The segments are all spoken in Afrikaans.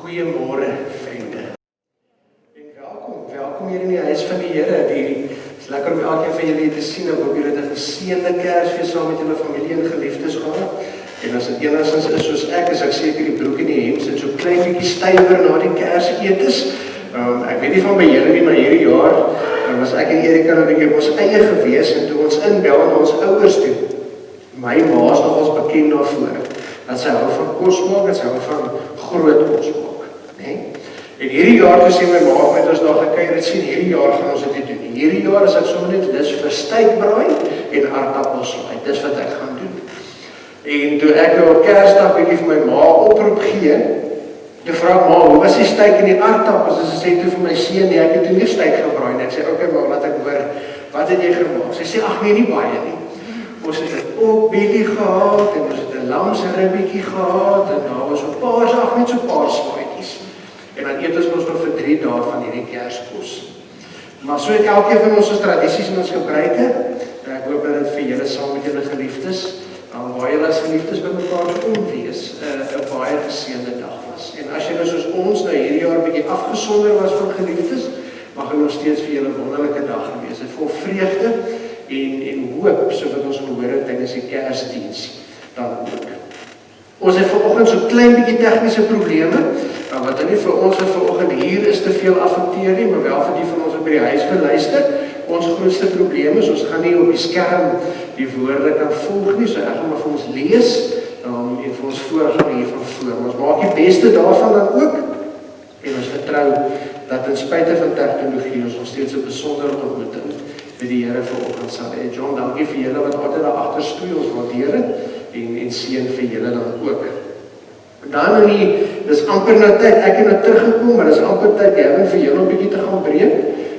Goeiemôre vriende. En welkom hier in die huis van die Here. Dit is lekker om elkeen van julle te sien. Ek hoop julle het 'n geseënde Kersfees saam met julle familie en geliefdes gehad. En as dit enigstens is soos ek, is ek seker die broek en die hemp sit so klein bietjie stywer na die Kersetes. Ek weet nie van by julle nie, maar hierdie jaar was ek en Erika nou 'n bietjie op ons eie gewees en toe ons inbel na ons ouers toe. My ma is nogals bekend daarvoor dat sy hou van kos maak, dat sy hou van groot kos maak, né? En hierdie jaar toe sê my ma met ons daar gekuier het sien, hierdie jaar gaan ons dit doen. Hierdie jaar is ek sommer net dis vir steikbraai en aardappelslaai. Dis wat ek gaan doen. En toe ek nou op Kersdag bietjie vir my ma oproep gee, toe vra ek ma, hoe was die steik en die aardappels? En sy sê toe vir my seun, nee, ek het toe nie steik gebraai nie. Ek sê, okay ma, laat ek hoor, wat het jy gemaak? Sy sê, ag nee, nie baie nie. Ons het 'n porkbelly gehad en ons het 'n lamsribbietjie gehad en daar was 'n paar net so 'n paar slaaitjies. En dan eet ons nog vir 3 dae van hierdie Kerskos. Maar so het elkeen van ons tradisies en ons gebruike. En ek hoop dat dit vir julle saam met julle geliefdes, waar julle as geliefdes bymekaar kom wees, 'n baie geseënde dag was. En as julle soos ons nou hierdie jaar 'n bietjie afgesonder was van geliefdes, mag dit nog steeds vir julle 'n wonderlike dag wees. Dit vol vreugde en hoop, so wat ons gehoor het tydens die Kersdiens dan ook. Ons het vanoggend so klein bietjie tegniese probleme, wat nie vir ons vanoggend hier is te veel affekteer nie, maar wel vir die van ons wat by die huis beluister. Ons grootste probleem is, ons gaan nie op die skerm die woorde kan volg nie, so ek gaan maar vir ons lees, en vir ons voorgaan hiervan voor. Ons maak die beste daarvan dan ook, en ons vertrou dat in spite van tegnologie ons nog steeds 'n besondere ontmoeting met die Here vanoggend sal hê. John, dankie vir julle wat altyd daar agter stoei, ons waardeer dit en seën vir julle dan ook. Dan dis amper nou tyd, ek het nou teruggekom, maar dis amper tyd vir julle 'n bietjie te gaan breek.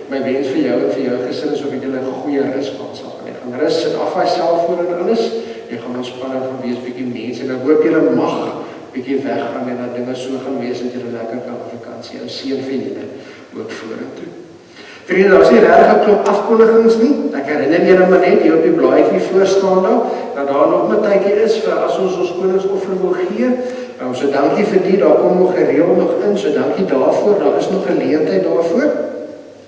My wens vir jou en vir jou gesin is ook dat julle 'n goeie rus kan sal hê. Gaan rus, sit af van selfoon en alles. Jy gaan ontspan en gaan wees bietjie mense en ek hoop julle mag bietjie weggaan en dat dinge so gaan wees dat julle lekker kan op vakansie. En seën vir julle ook vorentoe. Vriende, daar is nie regtig 'n klop afkondigings nie. Ek herinner julle maar net hier op die blaadjie voor staan dat daar nog 'n tydjie is vir as ons koningsoffer wil gee. So dankie vir die, daar kom nog gereeld nog in, so dankie daarvoor, daar is nog geleentheid daarvoor.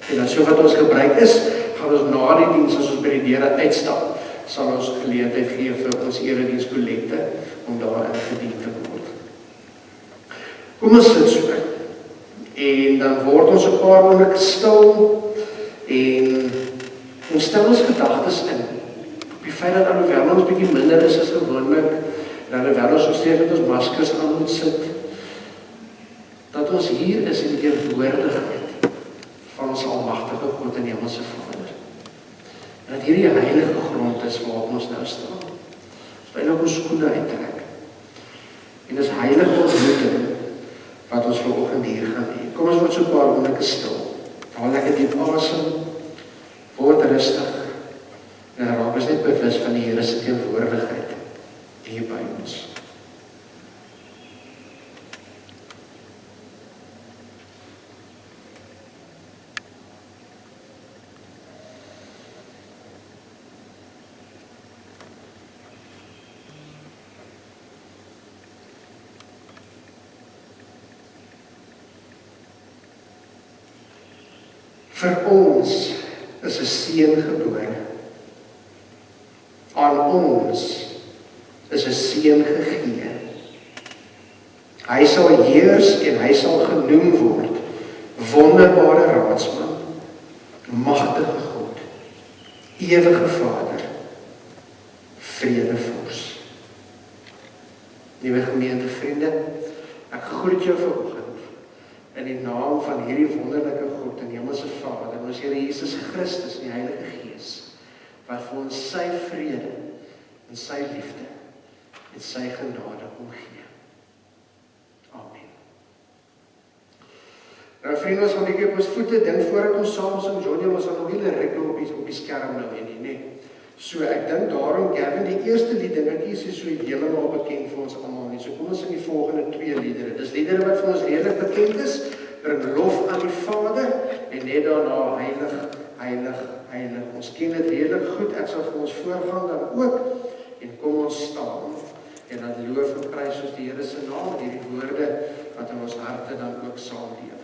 En dan so wat ons gebruik is, gaan ons na die diens, as ons by die deure uitstap, sal ons geleentheid gee vir ons erediens kollekte, om daarin gedien te word. Kom ons sit so, en dan word ons 'n paar oomblikke stil, en ons stel ons gedagtes in, op die feit dat alhoewel ons bietjie minder is as gewoonlik, en alhoewel ons nog steeds met ons maskers aan moet sit, dat ons hier is in die teenwoordigheid van ons almagtige God en Hemelse Vader. En dat hierdie heilige grond is waarop ons nou staan. Ons wil nou ons skoene uittrek. En dis heilige ontmoeting wat ons vanoggend hier gaan hê. Kom ons word so 'n paar oomblikke stil. Haal lekker diep asem, word rustig, en raak ons net bewus van die Here se teenwoordigheid hier by ons. Vir ons is 'n seun gebore. Aan ons is 'n seun gegee. Hy sal heers en hy sal genoem word wonderbare raadsman, magtige God, ewige Vader, vredevors. Liewe gemeente vriende, ek groet jou vanoggend in die naam van hierdie wonderlike God en Hemelse Vader, ons Here Jesus Christus, die Heilige Gees, wat vir ons sy vrede en sy liefde en sy genade omgee. Amen. Nou vriende, ons gaan bietjie op ons voete dink voor ek ons saam sing. Johnny, ons gaan nog hele ruk op die skerm nou hê nie. So ek dink daarom Gavin, die eerste lied dingetjie is so heeltemal bekend vir ons almal nie. So kom ons sing die volgende 2 liedere. Dis liedere wat vir ons redelik bekend is. Bring lof aan die Vader en net daarna heilig, heilig, heilig. Ons ken dit redelik goed. Ek sal vir ons voorgaan dan ook en kom ons staan en dan loof en prys ons die Here se naam, hierdie woorde wat in ons harte dan ook saamleef.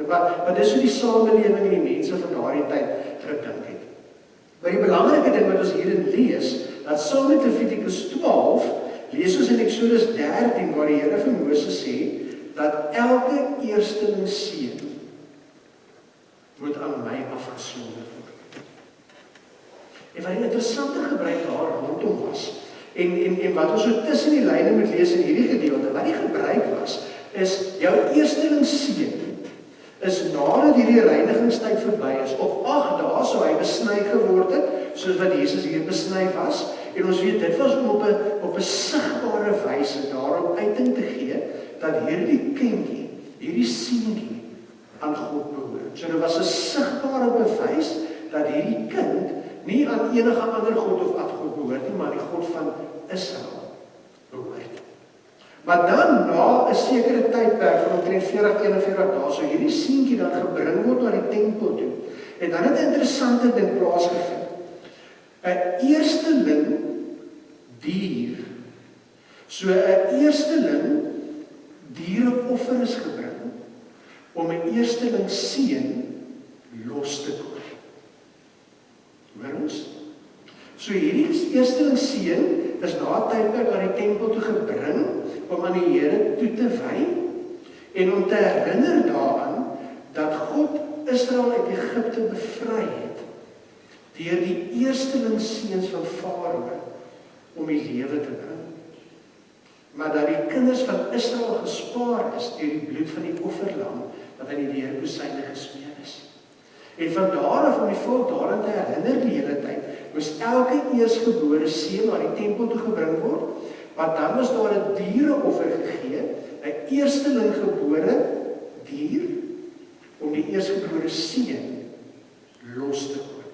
Maar dis hoe die samelewing en die mense van daardie tyd gedink het. Maar die belangrike ding wat ons hierin lees, dat saam met Levitikus 12, lees ons in Eksodus 13, waar die Here vir Moses sê, dat elke eersteling seun moet aan my afgesonder word. En wat die interessante gebruik daar rondom was, en wat ons so tussen die lyne moet lees in hierdie gedeelte, wat die gebruik was, is jou eersteling seun, is nadat hierdie reinigingstyd verby is, op 8 dae sou hy besny geword het, soos wat Jesus hier besny was, en ons weet, dit was om op 'n sigbare wyse daarop uiting te gee, dat hierdie kindjie, hierdie seentjie, aan God behoort. So dit was 'n sigbare bewys, dat hierdie kind, nie aan enige ander God of ad God behoort nie, maar die God van Israel behoort. Maar dan, na 'n sekere tydperk van omtrent 40-41 dae, so hierdie seentjie dan gebring word na die tempel toe. En dan het 'n interessante ding plaasgevind. 'n eersteling dier. So 'n eersteling diereoffer is gebring om 'n eersteling seun los te koop. Hoor ons? So hierdie eersteling seun is na 'n tydperk na die tempel toe gebring om aan die Here toe te wy en om te herinner daaraan dat God Israel uit Egipte bevry het deur die eersteling seuns van Farao om die lewe te bring. Maar dat die kinders van Israel gespaar is deur die bloed van die offerlam wat aan die deurposyne gesmeer is. En van daar af om die volk daaraan te herinner die hele tyd, moes elke eersgebore seun na die tempel toe gebring word, maar dan was daar 'n diereoffer gegee, 'n eersteling gebore dier, om die eersgebore seun los te koop.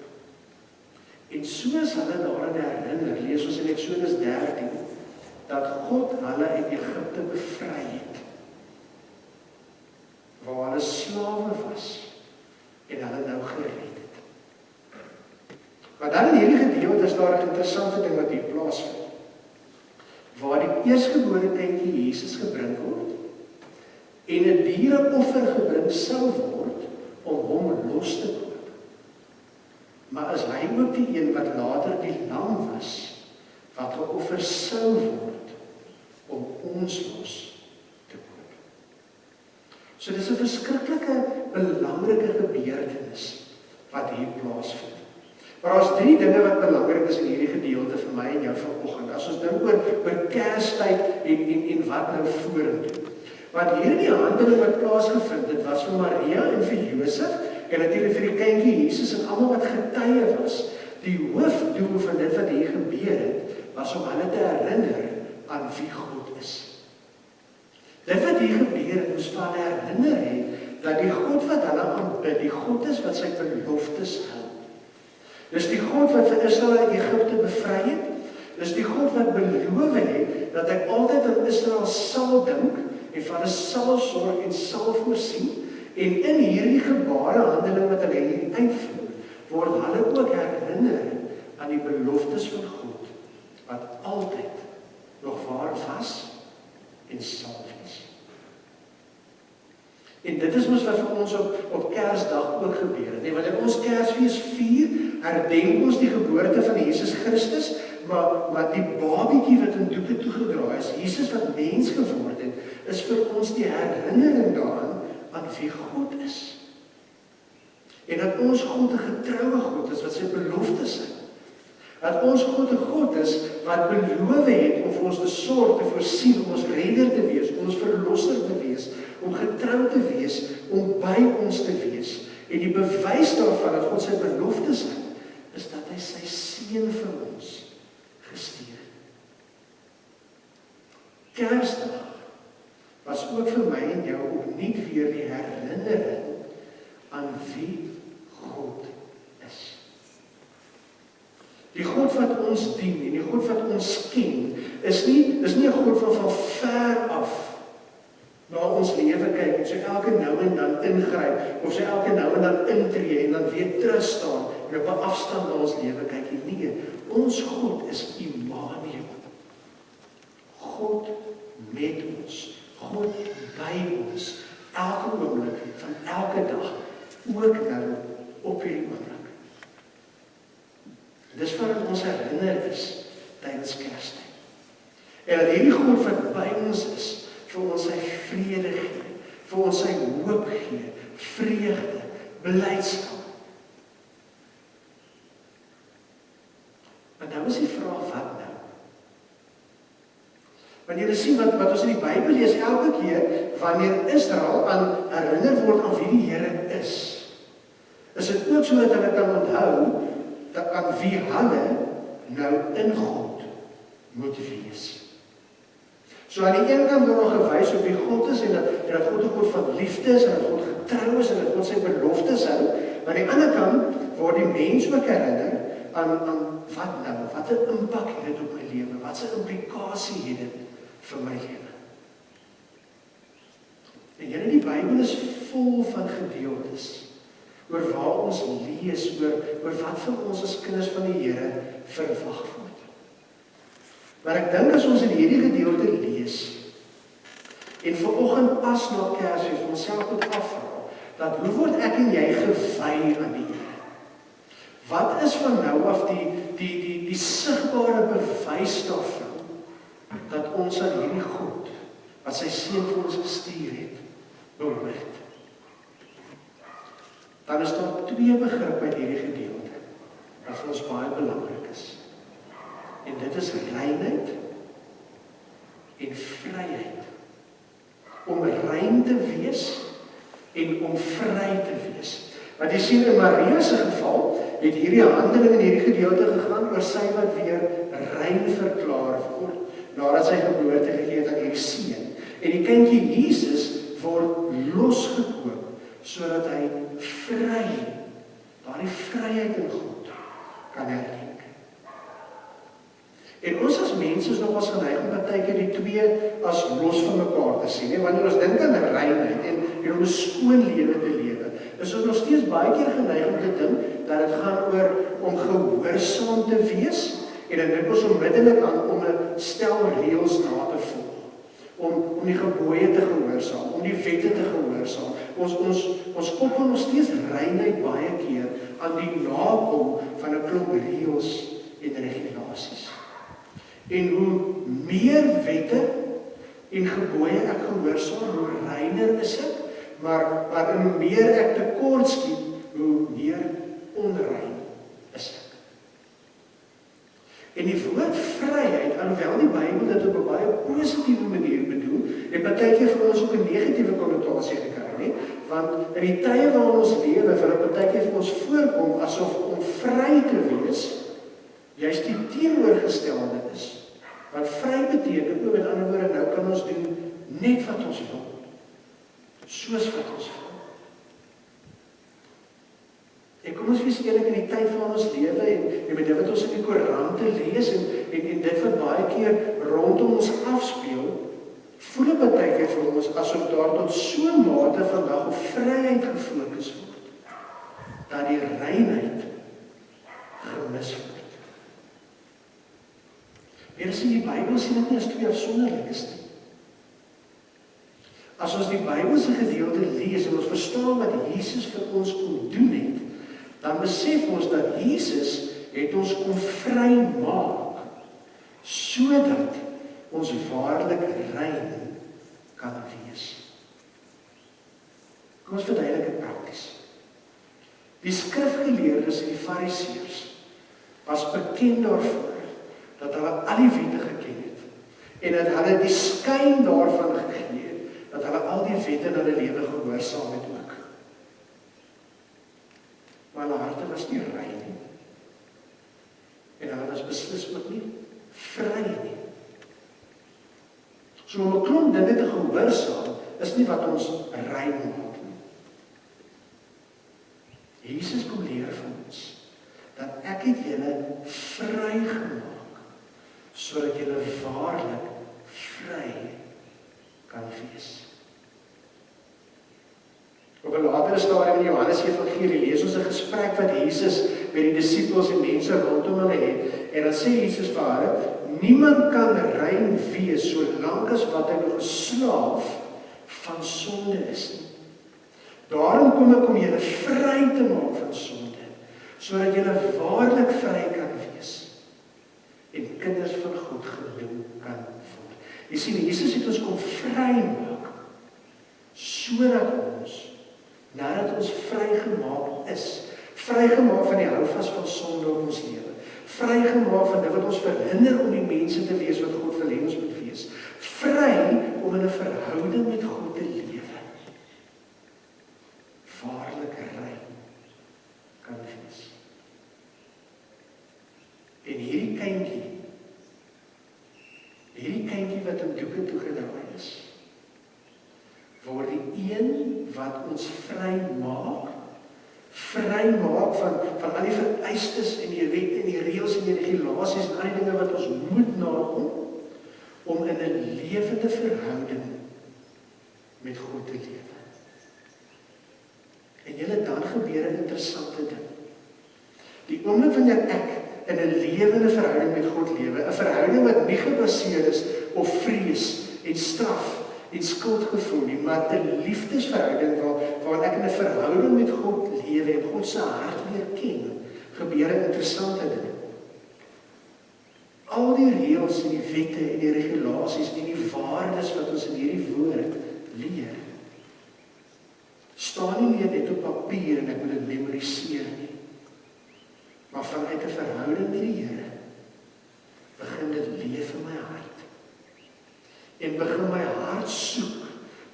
En soos hulle daaraan herinner, lees ons in Eksodus 13, dat God hulle uit Egipte bevry het, waar hulle slawe was, en hulle nou gered het. Maar dan in hierdie gedeelte is daar 'n interessante ding wat hier plaasvind. Waar die eersgebore kindjie Jesus gebring word, en 'n diereoffer gebring sou word, om hom los te koop. maar is hy ook die een wat later die lam was, wat geoffer sou word, om ons los te koop. So dis 'n verskriklike, belangrike gebeurtenis, wat hier plaasvind. Maar daar's 3 dinge wat belangrik is in hierdie gedeelte vir my en jou vanoggend. As ons dink oor Kerstyd en wat nou vorentoe. Want hierdie handeling wat plaasgevind het, was vir Maria en vir Josef, en natuurlik vir die kindjie Jesus en almal wat getuie was. Die hoofdoel van dit wat hier gebeur het, was om hulle te herinner aan wie God is. Dit wat hier gebeur het, moes van herinner het, dat die God wat hulle aanbid, die God is wat sy beloftes hou. Dis die God wat vir Israel uit Egipte bevry het, dis die God wat beloof het, dat hy altyd aan Israel sal dink, en vir hulle sal sorg en sal voorsien, en in hierdie gebarehandeling wat hulle hier uitvoer, word hulle ook herinner aan die beloftes van God, wat altyd nog waar was en sal wees. En dit is mos wat vir ons op Kersdag ook gebeur het. Nee, want in ons Kersfees vier, herdenk ons die geboorte van Jesus Christus, maar die babietjie wat in doeke toegedraai is, Jesus wat mens geword het, is vir ons die herinnering daaraan aan wie God is. En dat ons God 'n getroue God is, wat sy beloftes het. Dat ons God 'n God is, wat beloof het om vir ons te sorg, te voorsien, om ons redder te wees, om ons verlosser te wees, om getrou te wees, om by ons te wees. En die bewys daarvan dat God sy beloftes het, is dat hy sy seun vir ons gestuur het. Kersdag was ook vir my en jou opnuut weer die herinnering aan wie God is. Die God wat ons dien en die God wat ons ken, is nie 'n God van ver af na ons lewe kyk en sy elke nou en dan ingryp, of sy elke nou en dan intree en dan weer terug staan en op 'n afstand na ons lewe kyk. Nee, ons God is Immanuel. God met ons, God by ons, elke oomblik van elke dag, ook nou op hierdie oomblik. Dis wat ons herinner is tydens Kerstyd. En dat hierdie God wat by ons is, vir ons sy vrede gee, vir ons sy hoop gee, vreugde, blydskap. Maar nou is die vraag, wat nou? Wanneer jy sien wat ons in die Bybel lees elke keer, wanneer Israel aan herinner word aan wie die Here is dit ook so dat hulle kan onthou, dat aan wie hulle nou in God moet wees. So aan die een kant word gewys op wie God is, en dat God 'n God van liefde is, en dat God getrou is, en dat God sy beloftes hou, maar aan die ander kant word die mens ook herinner aan wat nou, wat 'n impak het dit op my lewe, wat 'n implikasie het dit vir my lewe. En julle, die Bybel is vol van gedeeltes oor waar ons lees, oor wat van ons as kinders van die Here verwag word. Maar ek dink as ons in hierdie gedeelte lees, en vanoggend pas na Kersfees onsself moet afvra, dat hoe word ek en jy gewy aan die Here? Wat is van nou af die sigbare bewys daarvan, dat ons aan hierdie God, wat sy seun vir ons gestuur het, behoort? Dan is daar 2 begrippe in hierdie gedeelte, wat vir ons baie belangrik is. En dit is reinheid en vryheid. Om rein te wees en om vry te wees. Want jy sien in Maria se geval, het hierdie handeling in hierdie gedeelte gegaan oor sy wat weer rein verklaar word, nadat sy geboorte gegee het aan hierdie seun. En die kindjie Jesus word losgekoop, sodat hy vry, daardie vryheid in God, kan herdenk. En ons as mense is nog as geneig om partykeer die 2 as los van mekaar te sien. Wanneer ons dink aan reinheid en om 'n skoon lewe te lewe, is ons nog steeds baie keer geneig om te dink dat dit gaan oor om gehoorsaam te wees, en dan dink ons onmiddellik aan om 'n stel reëls na te volg, om die gebooie te gehoorsaam, om die wette te gehoorsaam. Ons koppel nog steeds reinheid baie keer aan die nakom van 'n klomp reëls en regulasies. En hoe meer wette en gebooie ek gehoorsaam, hoe reiner is ek, maar hoe meer ek tekort skiet, hoe meer onrein is ek. En die woord vryheid, alhoewel die Bybel dit op 'n baie positiewe manier bedoel, het partykeer vir ons ook 'n negatiewe konnotasie gekry, nie? Want in die tye waarin ons lewe, wil dit partykeer vir ons voorkom asof om vry te wees juist die teenoorgestelde is. Want vry beteken, met ander woorde, nou kan ons doen net wat ons wil, soos wat ons wil. En kom ons wees eerlik in die tyd van ons lewe en met dit wat ons in die koerante lees en dit wat baie keer rondom ons afspeel, voel dit baie keer vir ons asof daar tot so 'n mate vandag op vryheid gefokus word, dat die reinheid gemis word. Hier sien die Bybel sien dit nie as twee afsonderlikes nie. As ons die Bybelse gedeelte lees en ons verstaan wat Jesus vir ons kom doen het, dan besef ons dat Jesus het ons kom vry maak, sodat ons waarlik rein kan wees. Kom ons verduidelik dit prakties. Die skrifgeleerdes en die fariseërs was bekend daarvoor dat hulle al die wette geken het en dat hulle die skyn daarvan gegee het, dat hulle al die wette in hulle lewe gehoorsaam het ook. Maar hulle harte was nie rein nie. En hulle was beslis ook nie vry nie. So om 'n klomp dinge te gehoorsaam is nie wat ons rein maak nie. Jesus kom leer vir ons dat ek het julle vrygemaak sodat julle waarlik vry kan wees. Op 'n latere stadium in Johannes Evangelie lees ons 'n gesprek wat Jesus met die disippels en mense rondom hulle het. En dan sê Jesus vir hulle, niemand kan rein wees solank as wat hy nog 'n slaaf van sonde is nie. Daarom kom ek om julle vry te maak van sonde, sodat julle waarlik vry kan wees en kinders van God genoem kan word. Jy sien, Jesus het ons kom vry maak, sodat ons nadat ons vrygemaak is, vrygemaak van die houvas van sonde op ons lewe, vrygemaak van dit wat ons verhinder om die mense te wees wat God wil hê ons moet wees, vry om in 'n verhouding met God te lewe, waarlik rein kan wees. En hierdie kindjie wat in doeke toegedraai is, word die een wat ons vry maak van al die vereistes en die wet en die reëls en die regulasies en al die dinge wat ons moet nakom, om in 'n lewende verhouding met God te lewe. En julle, dan gebeur 'n interessante ding. Die oomblik wanneer ek in 'n lewende verhouding met God lewe, 'n verhouding wat nie gebaseer is op vrees en straf en skuldgevoel nie, maar 'n liefdesverhouding waar ek in 'n verhouding met God lewe en God se hart leer ken, gebeur 'n interessante ding. Al die reëls en die wette en die regulasies en die waardes wat ons in hierdie woord leer, staan nie meer net op papier en ek moet dit memoriseer nie. Maar vanuit 'n verhouding met die Here begin dit leef in my hart. En begin my hart soek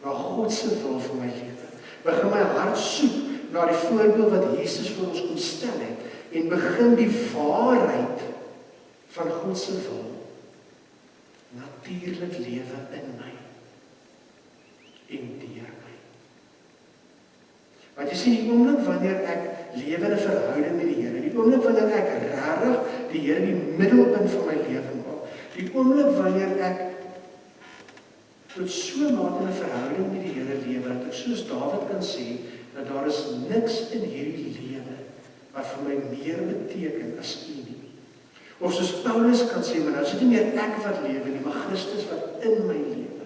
na God se wil vir my lewe. Begin my hart soek na die voorbeeld wat Jesus vir ons kom stel het en begin die waarheid van God se wil natuurlik lewe in my en deur my. Want jy sien, die oomblik wanneer ek lewe in 'n verhouding met die Here, die oomblik wanneer ek regtig die Here die middelpunt van my lewe maak, die oomblik wanneer ek tot so 'n mate in 'n verhouding met die Here lewe, dat ek soos Dawid kan sê, dat daar is niks in hierdie lewe wat vir my meer beteken as U nie. Of soos Paulus kan sê, maar nou is dit nie meer ek wat lewe nie, maar Christus wat in my lewe.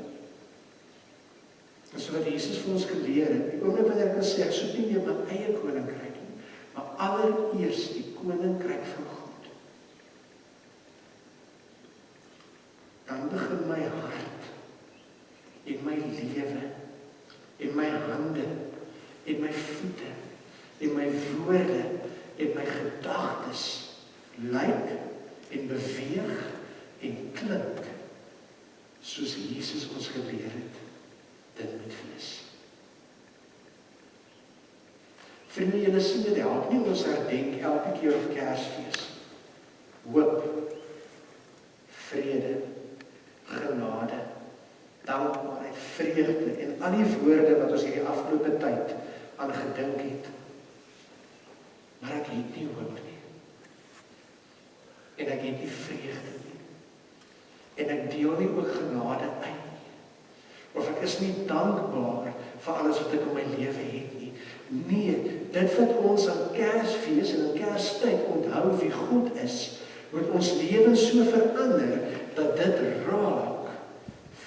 So wat Jesus vir ons geleer het, die oomblik wanneer ek kan sê, ek soek nie meer my eie koninkryk nie, maar allereers die koninkryk van God. Dan begin my hart, en my lewe, en my hande, en my voete, en my woorde, en my gedagtes, lyk, en beweeg, en klink, soos Jesus ons geleer het, dit moet wees. Vriende, julle sien dit help nie ons herdenk elke keer op Kersfees. Hoop, vrede, genade, dankbaarheid, vreugde en al die woorde wat ons hierdie afgelope tyd aan gedink het. Maar ek het nie hoop nie. En ek het nie vreugde nie. En ek deel nie ook genade uit nie. Of ek is nie dankbaar vir alles wat ek in my lewe het nie. Nee, dit wat ons aan Kersfees en aan Kerstyd onthou wie God is, moet ons lewens so verander, dat dit raak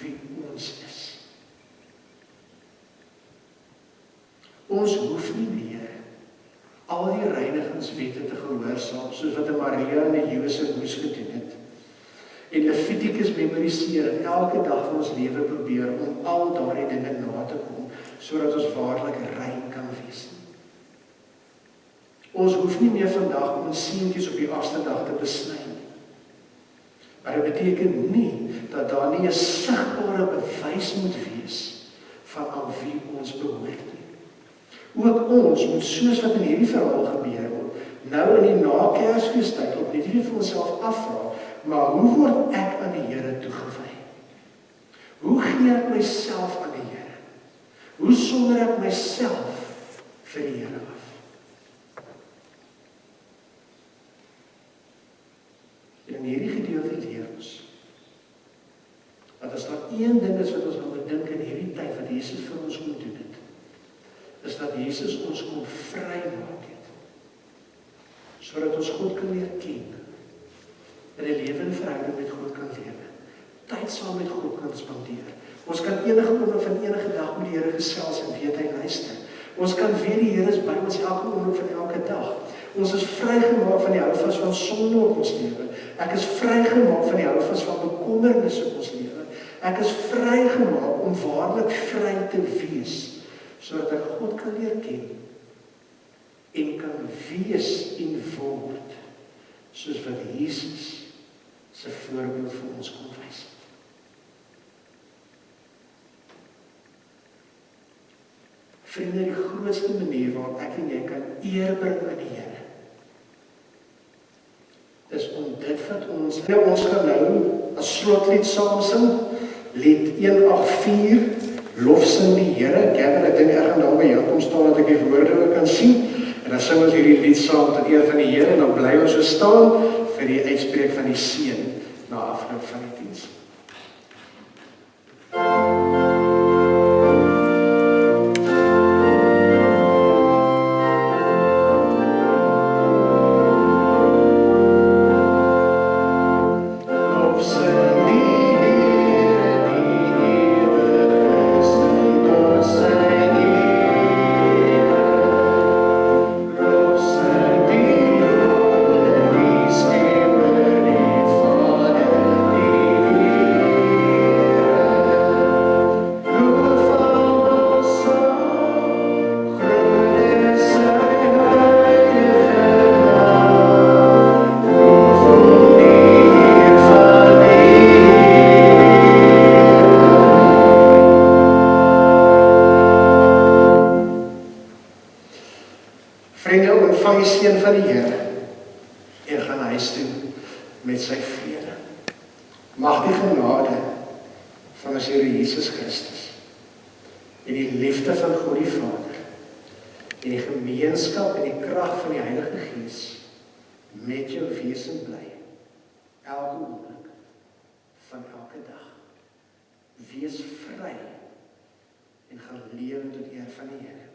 wie ons is. Ons hoef nie meer al die reinigingswette te gehoorsaam, soos wat Maria en Josef moes gedoen het. En Levitikus memoriseer en elke dag van ons lewe probeer om al daardie dinge na te kom, sodat ons waarlik rein kan wees. Ons hoef nie meer vandag om ons seentjies op die afste dag te besny nie. Maar dit beteken nie dat daar nie 'n sigbare bewys moet wees van aan wie ons behoort nie. Ook ons moet, soos wat in hierdie verhaal gebeur word, nou in die na-Kersfeestyd op net weer vir onsself afvra, maar hoe word ek aan die Here toegewy? Hoe gee ek myself aan die Here? Hoe sonder ek myself vir die Here af? En in hierdie gedeelte leer ons, dat as daar een ding is wat ons wil bedink in hierdie tyd, wat Jesus vir ons kom doen het, is dat Jesus ons kom vrymaak het, sodat ons God kan leer ken, en 'n lewe in verhouding met God kan lewe, tyd saam met God kan spandeer. Ons kan enige oomblik van enige dag met die Here gesels en weet hy luister. Ons kan weet die Here is by ons elke oomblik van elke dag. Ons is vrygemaak van die houvas van sonde op ons lewe. Ek is vrygemaak van die houvas van bekommernisse op ons lewe. Ek is vrygemaak om waarlik vry te wees, sodat ek God kan leer ken en kan wees en word soos wat Jesus se voorbeeld vir ons kom wys. Vriende, die grootste manier waarop ek en jy kan eer bring aan die Here, is om dit wat ons gaan nou as slotlied saam sing, lied 184, lofsing die Here. Gavin, ek dink ek gaan daar by jou kom staan dat ek die woorde ook kan sien, en dan sing ons hierdie lied saam tot eer van die Here, en dan bly ons so staan vir die uitspreek van die seën na afloop van die diens. Vriende, ontvang die seën van die Here en gaan huis toe met sy vrede. Mag die genade van ons Here Jesus Christus en die liefde van God die Vader en die gemeenskap en die krag van die Heilige Gees met jou wees en bly elke oomblik van elke dag. Wees vry en gaan lewe tot eer van die Here.